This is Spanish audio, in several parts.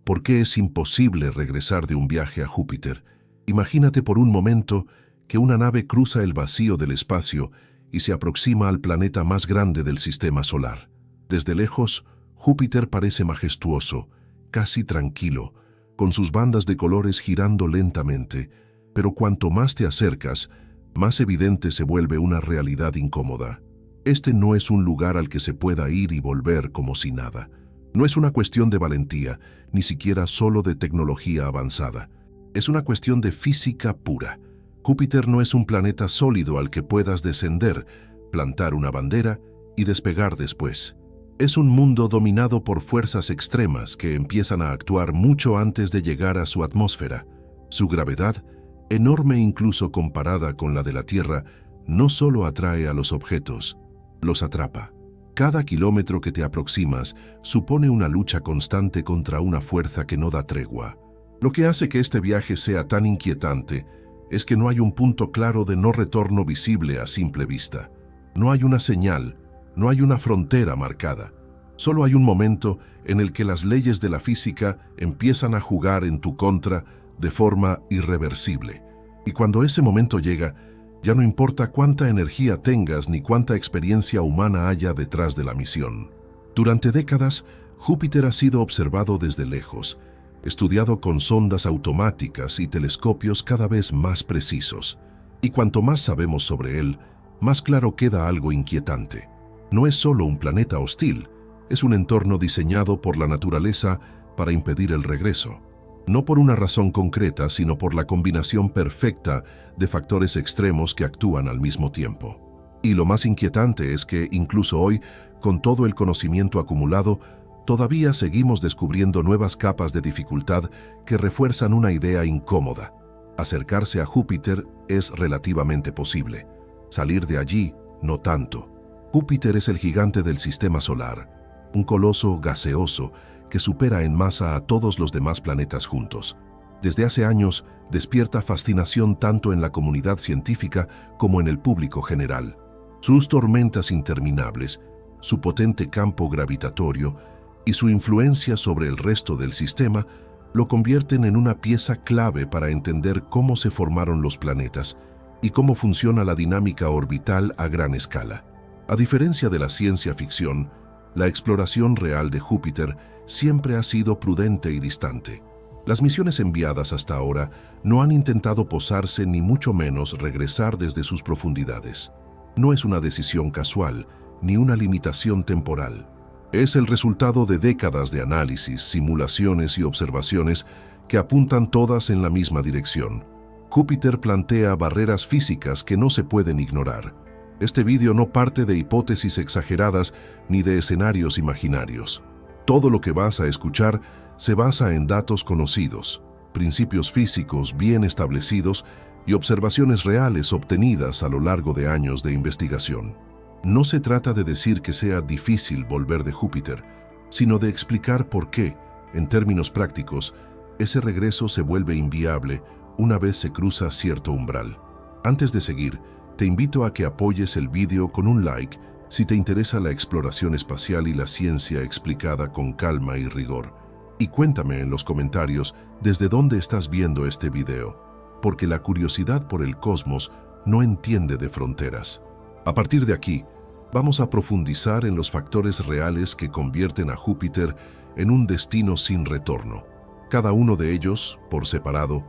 ¿Por qué es imposible regresar de un viaje a Júpiter? Imagínate por un momento que una nave cruza el vacío del espacio y se aproxima al planeta más grande del sistema solar. Desde lejos, Júpiter parece majestuoso, casi tranquilo, con sus bandas de colores girando lentamente, pero cuanto más te acercas, más evidente se vuelve una realidad incómoda. Este no es un lugar al que se pueda ir y volver como si nada. No es una cuestión de valentía, ni siquiera solo de tecnología avanzada. Es una cuestión de física pura. Júpiter no es un planeta sólido al que puedas descender, plantar una bandera y despegar después. Es un mundo dominado por fuerzas extremas que empiezan a actuar mucho antes de llegar a su atmósfera. Su gravedad, enorme incluso comparada con la de la Tierra, no solo atrae a los objetos, los atrapa. Cada kilómetro que te aproximas supone una lucha constante contra una fuerza que no da tregua. Lo que hace que este viaje sea tan inquietante es que no hay un punto claro de no retorno visible a simple vista. No hay una señal, no hay una frontera marcada. Solo hay un momento en el que las leyes de la física empiezan a jugar en tu contra de forma irreversible. Y cuando ese momento llega, ya no importa cuánta energía tengas ni cuánta experiencia humana haya detrás de la misión. Durante décadas, Júpiter ha sido observado desde lejos, estudiado con sondas automáticas y telescopios cada vez más precisos. Y cuanto más sabemos sobre él, más claro queda algo inquietante. No es solo un planeta hostil, es un entorno diseñado por la naturaleza para impedir el regreso. No por una razón concreta, sino por la combinación perfecta de factores extremos que actúan al mismo tiempo. Y lo más inquietante es que, incluso hoy, con todo el conocimiento acumulado, todavía seguimos descubriendo nuevas capas de dificultad que refuerzan una idea incómoda. Acercarse a Júpiter es relativamente posible. Salir de allí, no tanto. Júpiter es el gigante del sistema solar, un coloso gaseoso que supera en masa a todos los demás planetas juntos. Desde hace años, despierta fascinación tanto en la comunidad científica como en el público general. Sus tormentas interminables, su potente campo gravitatorio y su influencia sobre el resto del sistema lo convierten en una pieza clave para entender cómo se formaron los planetas y cómo funciona la dinámica orbital a gran escala. A diferencia de la ciencia ficción, la exploración real de Júpiter siempre ha sido prudente y distante. Las misiones enviadas hasta ahora no han intentado posarse ni mucho menos regresar desde sus profundidades. No es una decisión casual, ni una limitación temporal. Es el resultado de décadas de análisis, simulaciones y observaciones que apuntan todas en la misma dirección. Júpiter plantea barreras físicas que no se pueden ignorar. Este vídeo no parte de hipótesis exageradas ni de escenarios imaginarios. Todo lo que vas a escuchar se basa en datos conocidos, principios físicos bien establecidos y observaciones reales obtenidas a lo largo de años de investigación. No se trata de decir que sea difícil volver de Júpiter, sino de explicar por qué, en términos prácticos, ese regreso se vuelve inviable una vez se cruza cierto umbral. Antes de seguir, te invito a que apoyes el vídeo con un like si te interesa la exploración espacial y la ciencia explicada con calma y rigor. Y cuéntame en los comentarios desde dónde estás viendo este video, porque la curiosidad por el cosmos no entiende de fronteras. A partir de aquí, vamos a profundizar en los factores reales que convierten a Júpiter en un destino sin retorno. Cada uno de ellos, por separado,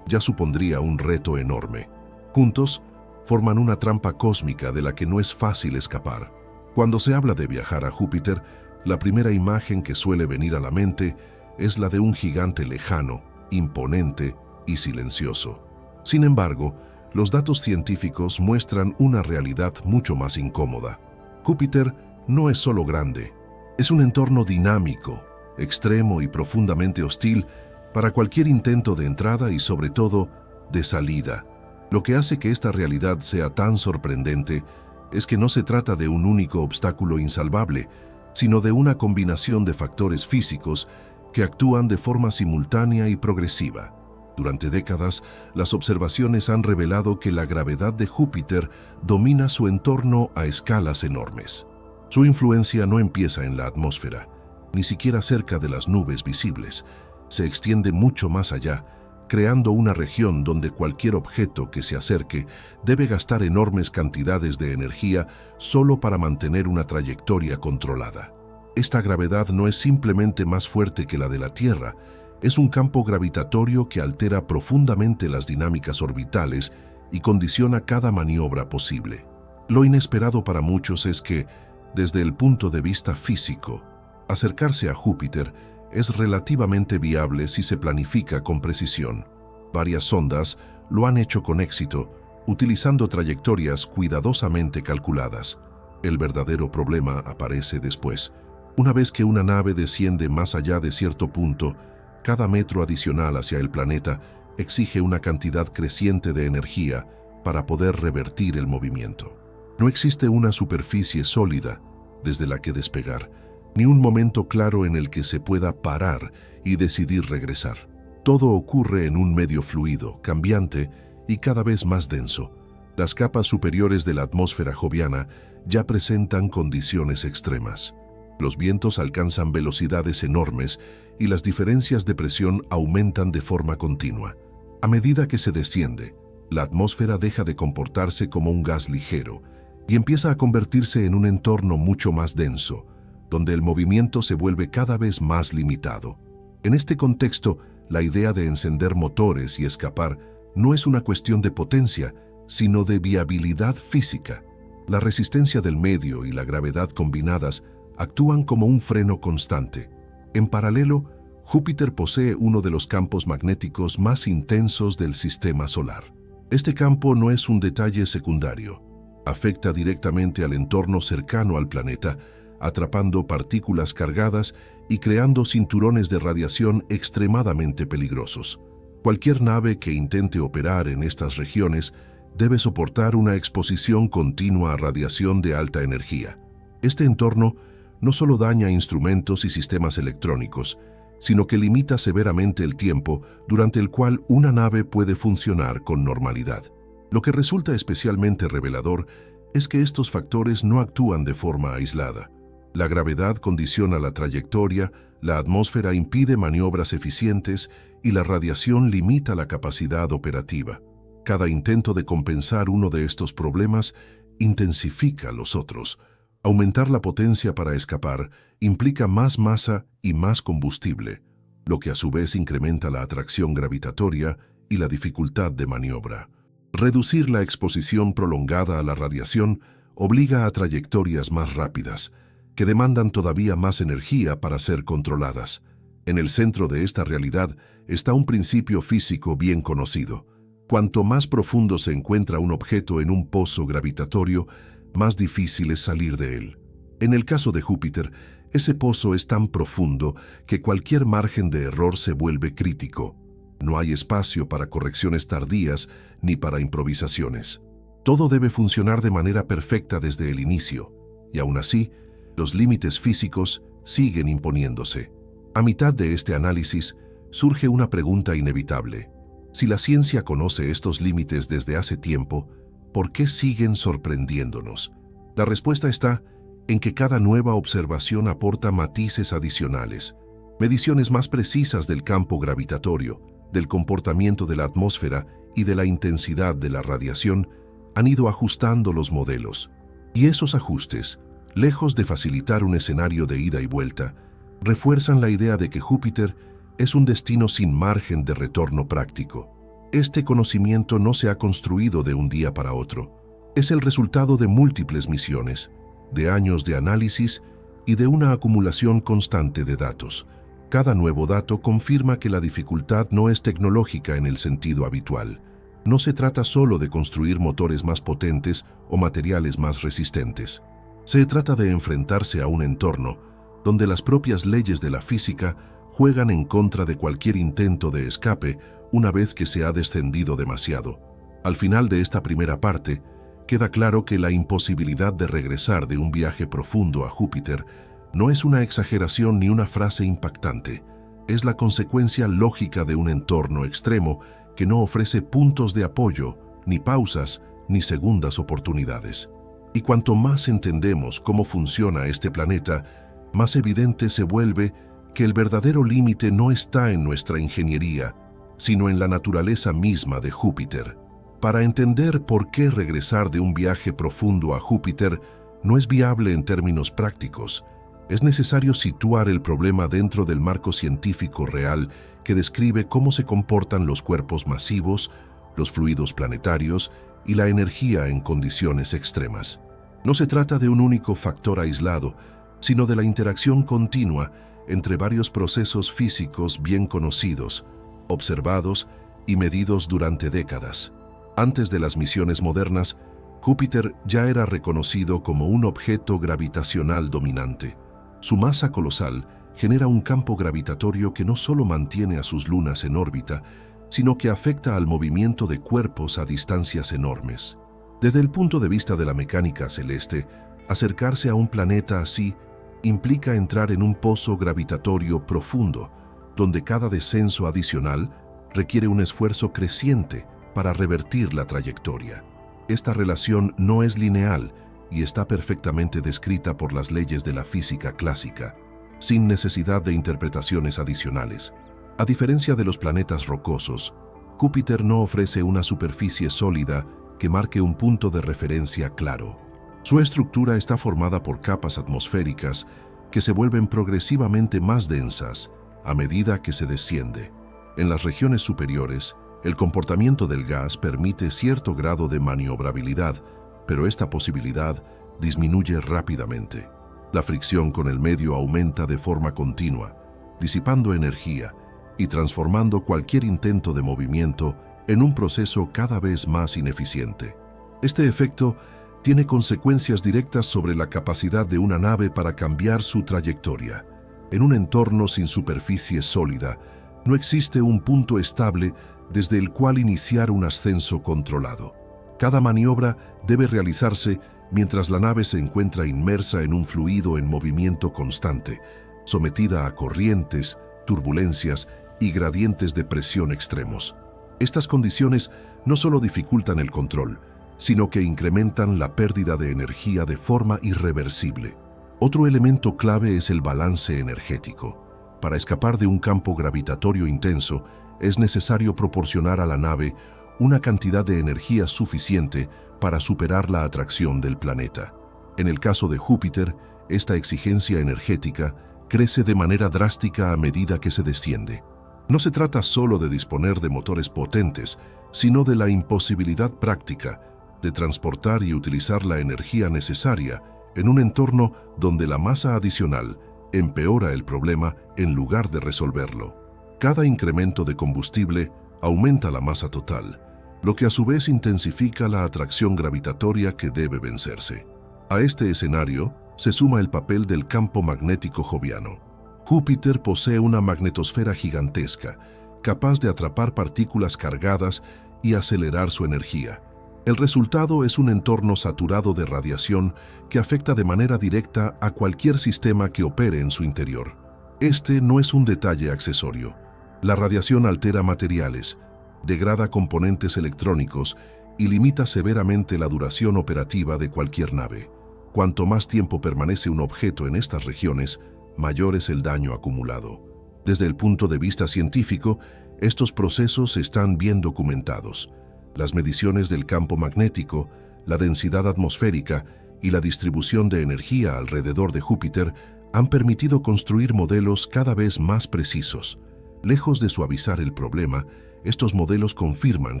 ya supondría un reto enorme. Juntos, forman una trampa cósmica de la que no es fácil escapar. Cuando se habla de viajar a Júpiter, la primera imagen que suele venir a la mente es la de un gigante lejano, imponente y silencioso. Sin embargo, los datos científicos muestran una realidad mucho más incómoda. Júpiter no es solo grande, es un entorno dinámico, extremo y profundamente hostil para cualquier intento de entrada y sobre todo de salida. Lo que hace que esta realidad sea tan sorprendente es que no se trata de un único obstáculo insalvable, sino de una combinación de factores físicos que actúan de forma simultánea y progresiva. Durante décadas, las observaciones han revelado que la gravedad de Júpiter domina su entorno a escalas enormes. Su influencia no empieza en la atmósfera, ni siquiera cerca de las nubes visibles, se extiende mucho más allá, creando una región donde cualquier objeto que se acerque debe gastar enormes cantidades de energía solo para mantener una trayectoria controlada. Esta gravedad no es simplemente más fuerte que la de la Tierra, es un campo gravitatorio que altera profundamente las dinámicas orbitales y condiciona cada maniobra posible. Lo inesperado para muchos es que, desde el punto de vista físico, acercarse a Júpiter es relativamente viable si se planifica con precisión. Varias sondas lo han hecho con éxito, utilizando trayectorias cuidadosamente calculadas. El verdadero problema aparece después. Una vez que una nave desciende más allá de cierto punto, cada metro adicional hacia el planeta exige una cantidad creciente de energía para poder revertir el movimiento. No existe una superficie sólida desde la que despegar, ni un momento claro en el que se pueda parar y decidir regresar. Todo ocurre en un medio fluido, cambiante y cada vez más denso. Las capas superiores de la atmósfera joviana ya presentan condiciones extremas. Los vientos alcanzan velocidades enormes y las diferencias de presión aumentan de forma continua. A medida que se desciende, la atmósfera deja de comportarse como un gas ligero y empieza a convertirse en un entorno mucho más denso, donde el movimiento se vuelve cada vez más limitado. En este contexto, la idea de encender motores y escapar no es una cuestión de potencia, sino de viabilidad física. La resistencia del medio y la gravedad combinadas actúan como un freno constante. En paralelo, Júpiter posee uno de los campos magnéticos más intensos del sistema solar. Este campo no es un detalle secundario. Afecta directamente al entorno cercano al planeta, atrapando partículas cargadas y creando cinturones de radiación extremadamente peligrosos. Cualquier nave que intente operar en estas regiones debe soportar una exposición continua a radiación de alta energía. Este entorno no solo daña instrumentos y sistemas electrónicos, sino que limita severamente el tiempo durante el cual una nave puede funcionar con normalidad. Lo que resulta especialmente revelador es que estos factores no actúan de forma aislada. La gravedad condiciona la trayectoria, la atmósfera impide maniobras eficientes y la radiación limita la capacidad operativa. Cada intento de compensar uno de estos problemas intensifica los otros. Aumentar la potencia para escapar implica más masa y más combustible, lo que a su vez incrementa la atracción gravitatoria y la dificultad de maniobra. Reducir la exposición prolongada a la radiación obliga a trayectorias más rápidas, que demandan todavía más energía para ser controladas. En el centro de esta realidad está un principio físico bien conocido. Cuanto más profundo se encuentra un objeto en un pozo gravitatorio, más difícil es salir de él. En el caso de Júpiter, ese pozo es tan profundo que cualquier margen de error se vuelve crítico. No hay espacio para correcciones tardías ni para improvisaciones. Todo debe funcionar de manera perfecta desde el inicio, y aún así, los límites físicos siguen imponiéndose. A mitad de este análisis, surge una pregunta inevitable. Si la ciencia conoce estos límites desde hace tiempo, ¿por qué siguen sorprendiéndonos? La respuesta está en que cada nueva observación aporta matices adicionales, mediciones más precisas del campo gravitatorio, del comportamiento de la atmósfera y de la intensidad de la radiación, han ido ajustando los modelos. Y esos ajustes, lejos de facilitar un escenario de ida y vuelta, refuerzan la idea de que Júpiter es un destino sin margen de retorno práctico. Este conocimiento no se ha construido de un día para otro. Es el resultado de múltiples misiones, de años de análisis y de una acumulación constante de datos. Cada nuevo dato confirma que la dificultad no es tecnológica en el sentido habitual. No se trata solo de construir motores más potentes o materiales más resistentes. Se trata de enfrentarse a un entorno donde las propias leyes de la física juegan en contra de cualquier intento de escape una vez que se ha descendido demasiado. Al final de esta primera parte, queda claro que la imposibilidad de regresar de un viaje profundo a Júpiter no es una exageración ni una frase impactante. Es la consecuencia lógica de un entorno extremo que no ofrece puntos de apoyo, ni pausas, ni segundas oportunidades. Y cuanto más entendemos cómo funciona este planeta, más evidente se vuelve que el verdadero límite no está en nuestra ingeniería, sino en la naturaleza misma de Júpiter. Para entender por qué regresar de un viaje profundo a Júpiter no es viable en términos prácticos, es necesario situar el problema dentro del marco científico real que describe cómo se comportan los cuerpos masivos, los fluidos planetarios y la energía en condiciones extremas. No se trata de un único factor aislado, sino de la interacción continua entre varios procesos físicos bien conocidos, observados y medidos durante décadas. Antes de las misiones modernas, Júpiter ya era reconocido como un objeto gravitacional dominante. Su masa colosal genera un campo gravitatorio que no solo mantiene a sus lunas en órbita, sino que afecta al movimiento de cuerpos a distancias enormes. Desde el punto de vista de la mecánica celeste, acercarse a un planeta así implica entrar en un pozo gravitatorio profundo, donde cada descenso adicional requiere un esfuerzo creciente para revertir la trayectoria. Esta relación no es lineal y está perfectamente descrita por las leyes de la física clásica, sin necesidad de interpretaciones adicionales. A diferencia de los planetas rocosos, Júpiter no ofrece una superficie sólida que marque un punto de referencia claro. Su estructura está formada por capas atmosféricas que se vuelven progresivamente más densas a medida que se desciende. En las regiones superiores, el comportamiento del gas permite cierto grado de maniobrabilidad, pero esta posibilidad disminuye rápidamente. La fricción con el medio aumenta de forma continua, disipando energía y transformando cualquier intento de movimiento en un proceso cada vez más ineficiente. Este efecto tiene consecuencias directas sobre la capacidad de una nave para cambiar su trayectoria. En un entorno sin superficie sólida, no existe un punto estable desde el cual iniciar un ascenso controlado. Cada maniobra debe realizarse mientras la nave se encuentra inmersa en un fluido en movimiento constante, sometida a corrientes, turbulencias y gradientes de presión extremos. Estas condiciones no solo dificultan el control, sino que incrementan la pérdida de energía de forma irreversible. Otro elemento clave es el balance energético. Para escapar de un campo gravitatorio intenso, es necesario proporcionar a la nave una cantidad de energía suficiente para superar la atracción del planeta. En el caso de Júpiter, esta exigencia energética crece de manera drástica a medida que se desciende. No se trata solo de disponer de motores potentes, sino de la imposibilidad práctica de transportar y utilizar la energía necesaria en un entorno donde la masa adicional empeora el problema en lugar de resolverlo. Cada incremento de combustible aumenta la masa total, lo que a su vez intensifica la atracción gravitatoria que debe vencerse. A este escenario se suma el papel del campo magnético joviano. Júpiter posee una magnetosfera gigantesca, capaz de atrapar partículas cargadas y acelerar su energía. El resultado es un entorno saturado de radiación que afecta de manera directa a cualquier sistema que opere en su interior. Este no es un detalle accesorio. La radiación altera materiales, degrada componentes electrónicos y limita severamente la duración operativa de cualquier nave. Cuanto más tiempo permanece un objeto en estas regiones, mayor es el daño acumulado. Desde el punto de vista científico, estos procesos están bien documentados. Las mediciones del campo magnético, la densidad atmosférica y la distribución de energía alrededor de Júpiter han permitido construir modelos cada vez más precisos. Lejos de suavizar el problema, estos modelos confirman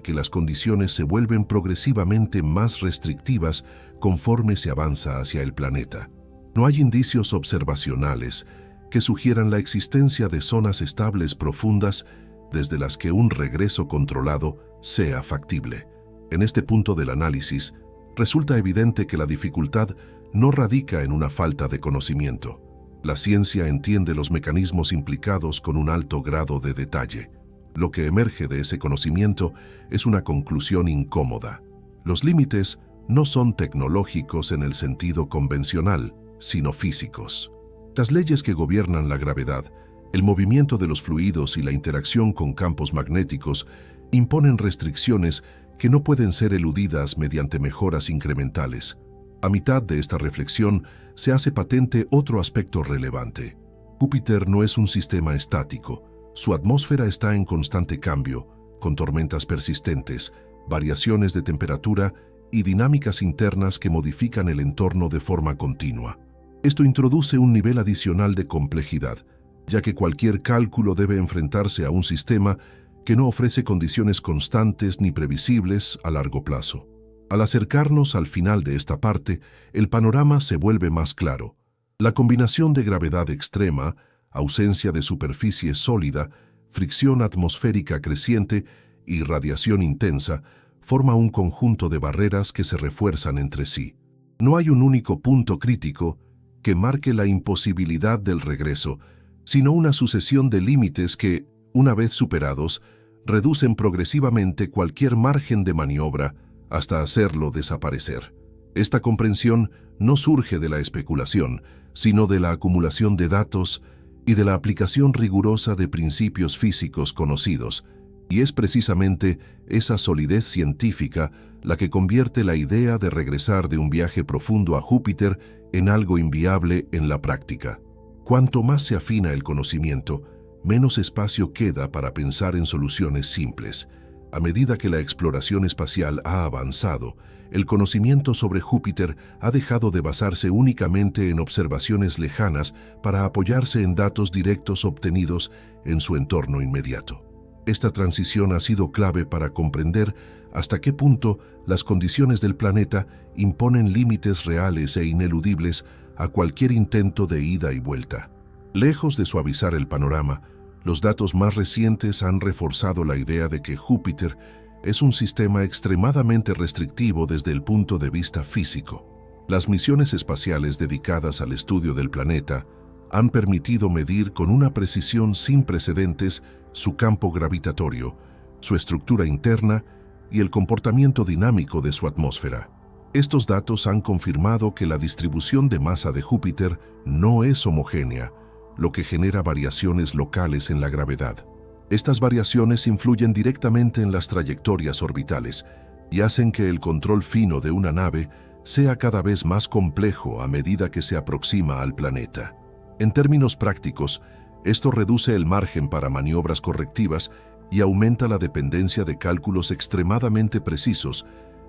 que las condiciones se vuelven progresivamente más restrictivas conforme se avanza hacia el planeta. No hay indicios observacionales que sugieran la existencia de zonas estables profundas desde las que un regreso controlado sea factible. En este punto del análisis, resulta evidente que la dificultad no radica en una falta de conocimiento. La ciencia entiende los mecanismos implicados con un alto grado de detalle. Lo que emerge de ese conocimiento es una conclusión incómoda. Los límites no son tecnológicos en el sentido convencional, sino físicos. Las leyes que gobiernan la gravedad, el movimiento de los fluidos y la interacción con campos magnéticos imponen restricciones que no pueden ser eludidas mediante mejoras incrementales. A mitad de esta reflexión se hace patente otro aspecto relevante. Júpiter no es un sistema estático. Su atmósfera está en constante cambio, con tormentas persistentes, variaciones de temperatura y dinámicas internas que modifican el entorno de forma continua. Esto introduce un nivel adicional de complejidad, ya que cualquier cálculo debe enfrentarse a un sistema que no ofrece condiciones constantes ni previsibles a largo plazo. Al acercarnos al final de esta parte, el panorama se vuelve más claro. La combinación de gravedad extrema, ausencia de superficie sólida, fricción atmosférica creciente y radiación intensa forma un conjunto de barreras que se refuerzan entre sí. No hay un único punto crítico que marque la imposibilidad del regreso, sino una sucesión de límites que, una vez superados, reducen progresivamente cualquier margen de maniobra hasta hacerlo desaparecer. Esta comprensión no surge de la especulación, sino de la acumulación de datos y de la aplicación rigurosa de principios físicos conocidos, y es precisamente esa solidez científica la que convierte la idea de regresar de un viaje profundo a Júpiter en algo inviable en la práctica. Cuanto más se afina el conocimiento, menos espacio queda para pensar en soluciones simples. A medida que la exploración espacial ha avanzado, el conocimiento sobre Júpiter ha dejado de basarse únicamente en observaciones lejanas para apoyarse en datos directos obtenidos en su entorno inmediato. Esta transición ha sido clave para comprender hasta qué punto las condiciones del planeta imponen límites reales e ineludibles a cualquier intento de ida y vuelta. Lejos de suavizar el panorama, los datos más recientes han reforzado la idea de que Júpiter es un sistema extremadamente restrictivo desde el punto de vista físico. Las misiones espaciales dedicadas al estudio del planeta han permitido medir con una precisión sin precedentes su campo gravitatorio, su estructura interna y el comportamiento dinámico de su atmósfera. Estos datos han confirmado que la distribución de masa de Júpiter no es homogénea, lo que genera variaciones locales en la gravedad. Estas variaciones influyen directamente en las trayectorias orbitales y hacen que el control fino de una nave sea cada vez más complejo a medida que se aproxima al planeta. En términos prácticos, esto reduce el margen para maniobras correctivas y aumenta la dependencia de cálculos extremadamente precisos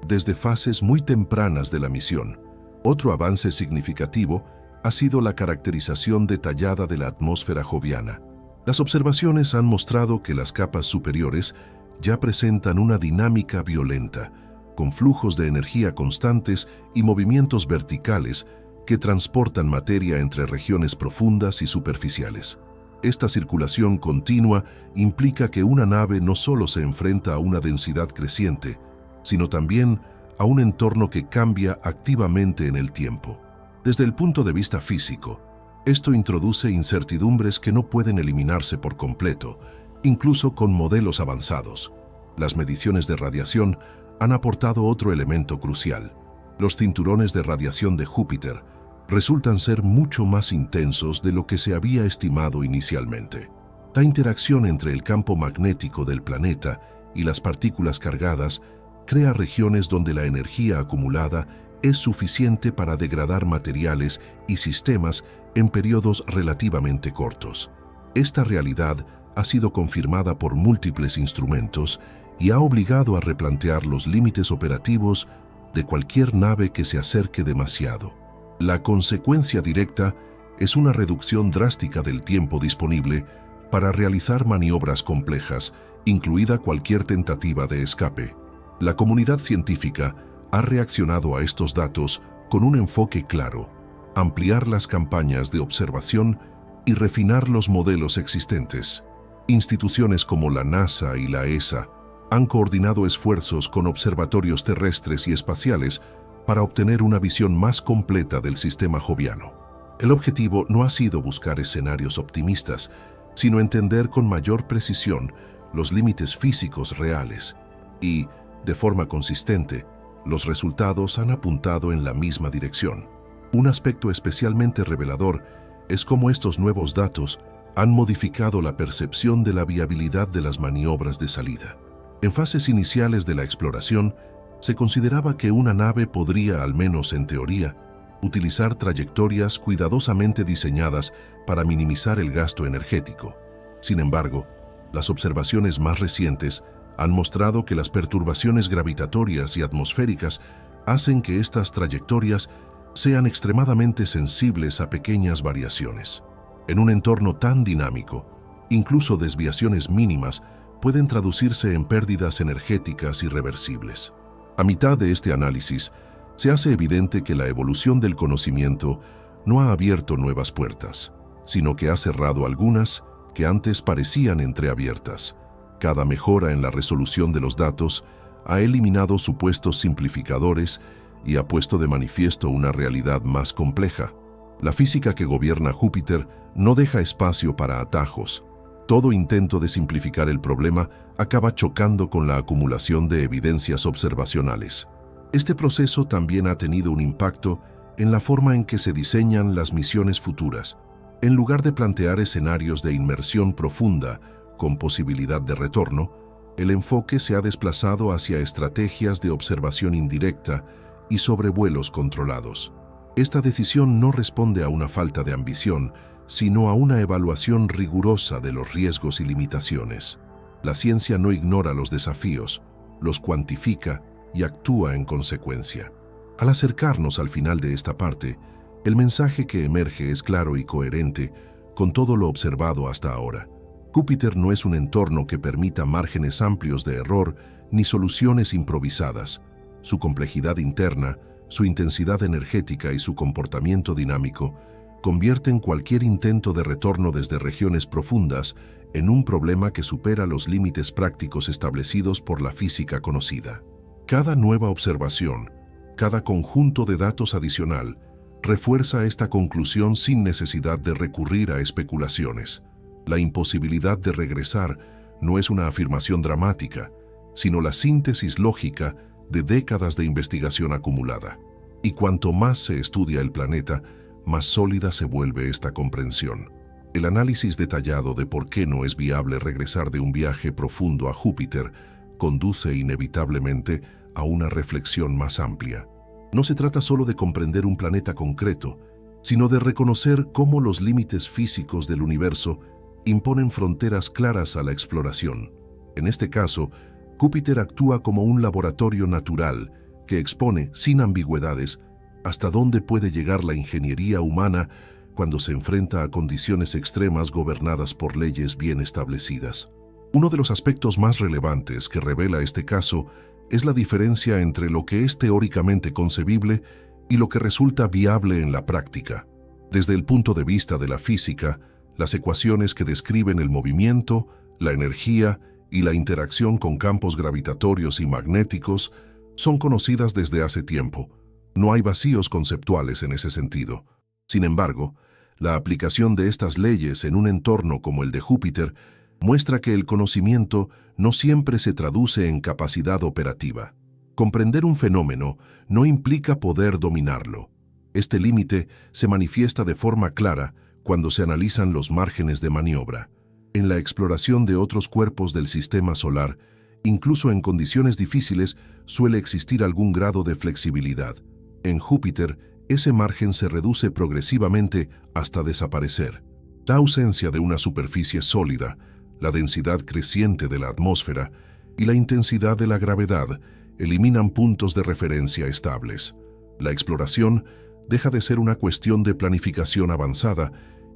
desde fases muy tempranas de la misión. Otro avance significativo ha sido la caracterización detallada de la atmósfera joviana. Las observaciones han mostrado que las capas superiores ya presentan una dinámica violenta, con flujos de energía constantes y movimientos verticales que transportan materia entre regiones profundas y superficiales. Esta circulación continua implica que una nave no solo se enfrenta a una densidad creciente, sino también a un entorno que cambia activamente en el tiempo. Desde el punto de vista físico, esto introduce incertidumbres que no pueden eliminarse por completo, incluso con modelos avanzados. Las mediciones de radiación han aportado otro elemento crucial. Los cinturones de radiación de Júpiter resultan ser mucho más intensos de lo que se había estimado inicialmente. La interacción entre el campo magnético del planeta y las partículas cargadas crea regiones donde la energía acumulada es suficiente para degradar materiales y sistemas en periodos relativamente cortos. Esta realidad ha sido confirmada por múltiples instrumentos y ha obligado a replantear los límites operativos de cualquier nave que se acerque demasiado. La consecuencia directa es una reducción drástica del tiempo disponible para realizar maniobras complejas, incluida cualquier tentativa de escape. La comunidad científica ha reaccionado a estos datos con un enfoque claro: ampliar las campañas de observación y refinar los modelos existentes. Instituciones como la NASA y la ESA han coordinado esfuerzos con observatorios terrestres y espaciales para obtener una visión más completa del sistema joviano. El objetivo no ha sido buscar escenarios optimistas, sino entender con mayor precisión los límites físicos reales y, de forma consistente, los resultados han apuntado en la misma dirección. Un aspecto especialmente revelador es cómo estos nuevos datos han modificado la percepción de la viabilidad de las maniobras de salida. En fases iniciales de la exploración, se consideraba que una nave podría, al menos en teoría, utilizar trayectorias cuidadosamente diseñadas para minimizar el gasto energético. Sin embargo, las observaciones más recientes han mostrado que las perturbaciones gravitatorias y atmosféricas hacen que estas trayectorias sean extremadamente sensibles a pequeñas variaciones. En un entorno tan dinámico, incluso desviaciones mínimas pueden traducirse en pérdidas energéticas irreversibles. A mitad de este análisis, se hace evidente que la evolución del conocimiento no ha abierto nuevas puertas, sino que ha cerrado algunas que antes parecían entreabiertas. Cada mejora en la resolución de los datos ha eliminado supuestos simplificadores y ha puesto de manifiesto una realidad más compleja. La física que gobierna Júpiter no deja espacio para atajos. Todo intento de simplificar el problema acaba chocando con la acumulación de evidencias observacionales. Este proceso también ha tenido un impacto en la forma en que se diseñan las misiones futuras. En lugar de plantear escenarios de inmersión profunda con posibilidad de retorno, el enfoque se ha desplazado hacia estrategias de observación indirecta y sobrevuelos controlados. Esta decisión no responde a una falta de ambición, sino a una evaluación rigurosa de los riesgos y limitaciones. La ciencia no ignora los desafíos, los cuantifica y actúa en consecuencia. Al acercarnos al final de esta parte, el mensaje que emerge es claro y coherente con todo lo observado hasta ahora. Júpiter no es un entorno que permita márgenes amplios de error ni soluciones improvisadas. Su complejidad interna, su intensidad energética y su comportamiento dinámico convierten cualquier intento de retorno desde regiones profundas en un problema que supera los límites prácticos establecidos por la física conocida. Cada nueva observación, cada conjunto de datos adicional, refuerza esta conclusión sin necesidad de recurrir a especulaciones. La imposibilidad de regresar no es una afirmación dramática, sino la síntesis lógica de décadas de investigación acumulada. Y cuanto más se estudia el planeta, más sólida se vuelve esta comprensión. El análisis detallado de por qué no es viable regresar de un viaje profundo a Júpiter conduce inevitablemente a una reflexión más amplia. No se trata solo de comprender un planeta concreto, sino de reconocer cómo los límites físicos del universo imponen fronteras claras a la exploración. En este caso, Júpiter actúa como un laboratorio natural que expone, sin ambigüedades, hasta dónde puede llegar la ingeniería humana cuando se enfrenta a condiciones extremas gobernadas por leyes bien establecidas. Uno de los aspectos más relevantes que revela este caso es la diferencia entre lo que es teóricamente concebible y lo que resulta viable en la práctica. Desde el punto de vista de la física, las ecuaciones que describen el movimiento, la energía y la interacción con campos gravitatorios y magnéticos son conocidas desde hace tiempo. No hay vacíos conceptuales en ese sentido. Sin embargo, la aplicación de estas leyes en un entorno como el de Júpiter muestra que el conocimiento no siempre se traduce en capacidad operativa. Comprender un fenómeno no implica poder dominarlo. Este límite se manifiesta de forma clara cuando se analizan los márgenes de maniobra. En la exploración de otros cuerpos del sistema solar, incluso en condiciones difíciles, suele existir algún grado de flexibilidad. En Júpiter, ese margen se reduce progresivamente hasta desaparecer. La ausencia de una superficie sólida, la densidad creciente de la atmósfera y la intensidad de la gravedad eliminan puntos de referencia estables. La exploración deja de ser una cuestión de planificación avanzada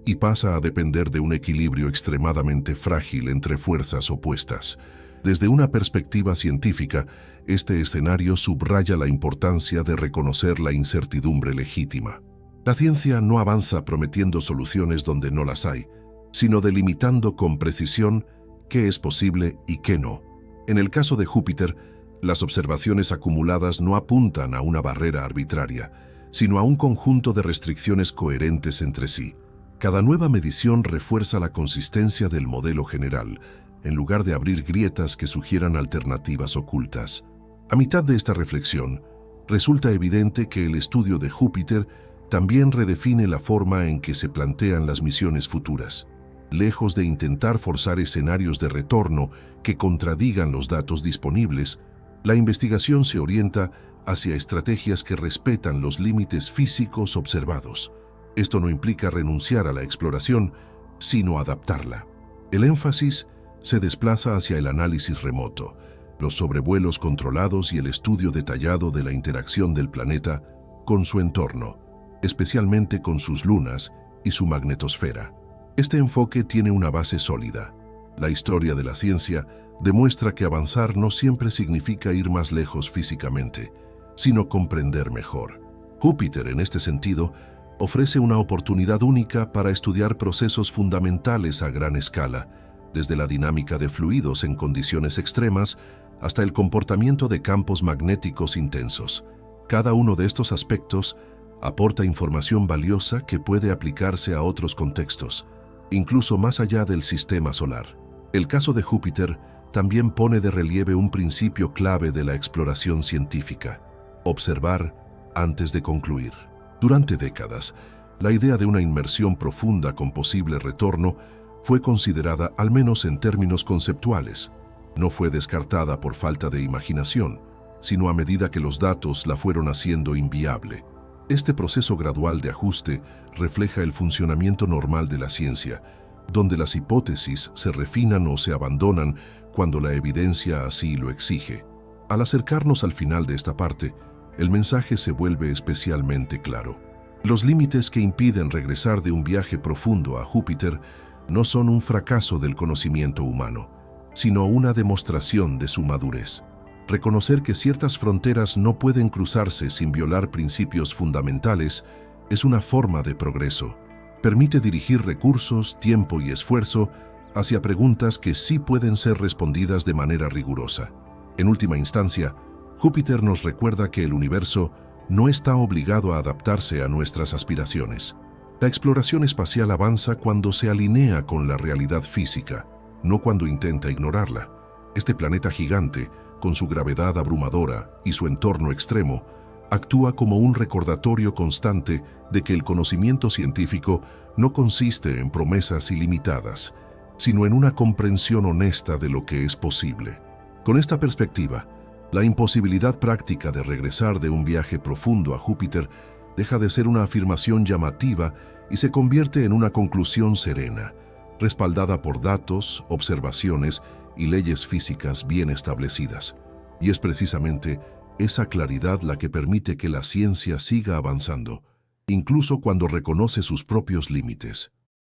y pasa a depender de un equilibrio extremadamente frágil entre fuerzas opuestas. Desde una perspectiva científica, este escenario subraya la importancia de reconocer la incertidumbre legítima. La ciencia no avanza prometiendo soluciones donde no las hay, sino delimitando con precisión qué es posible y qué no. En el caso de Júpiter, las observaciones acumuladas no apuntan a una barrera arbitraria, sino a un conjunto de restricciones coherentes entre sí. Cada nueva medición refuerza la consistencia del modelo general, en lugar de abrir grietas que sugieran alternativas ocultas. A mitad de esta reflexión, resulta evidente que el estudio de Júpiter también redefine la forma en que se plantean las misiones futuras. Lejos de intentar forzar escenarios de retorno que contradigan los datos disponibles, la investigación se orienta hacia estrategias que respetan los límites físicos observados. Esto no implica renunciar a la exploración, sino adaptarla. El énfasis se desplaza hacia el análisis remoto, los sobrevuelos controlados y el estudio detallado de la interacción del planeta con su entorno, especialmente con sus lunas y su magnetosfera. Este enfoque tiene una base sólida. La historia de la ciencia demuestra que avanzar no siempre significa ir más lejos físicamente, sino comprender mejor. Júpiter, en este sentido, ofrece una oportunidad única para estudiar procesos fundamentales a gran escala, desde la dinámica de fluidos en condiciones extremas hasta el comportamiento de campos magnéticos intensos. Cada uno de estos aspectos aporta información valiosa que puede aplicarse a otros contextos, incluso más allá del sistema solar. El caso de Júpiter también pone de relieve un principio clave de la exploración científica: observar antes de concluir. Durante décadas, la idea de una inmersión profunda con posible retorno fue considerada, al menos en términos conceptuales. No fue descartada por falta de imaginación, sino a medida que los datos la fueron haciendo inviable. Este proceso gradual de ajuste refleja el funcionamiento normal de la ciencia, donde las hipótesis se refinan o se abandonan cuando la evidencia así lo exige. Al acercarnos al final de esta parte, el mensaje se vuelve especialmente claro. Los límites que impiden regresar de un viaje profundo a Júpiter no son un fracaso del conocimiento humano, sino una demostración de su madurez. Reconocer que ciertas fronteras no pueden cruzarse sin violar principios fundamentales es una forma de progreso. Permite dirigir recursos, tiempo y esfuerzo hacia preguntas que sí pueden ser respondidas de manera rigurosa. En última instancia, Júpiter nos recuerda que el universo no está obligado a adaptarse a nuestras aspiraciones. La exploración espacial avanza cuando se alinea con la realidad física, no cuando intenta ignorarla. Este planeta gigante, con su gravedad abrumadora y su entorno extremo, actúa como un recordatorio constante de que el conocimiento científico no consiste en promesas ilimitadas, sino en una comprensión honesta de lo que es posible. Con esta perspectiva, la imposibilidad práctica de regresar de un viaje profundo a Júpiter deja de ser una afirmación llamativa y se convierte en una conclusión serena, respaldada por datos, observaciones y leyes físicas bien establecidas. Y es precisamente esa claridad la que permite que la ciencia siga avanzando, incluso cuando reconoce sus propios límites.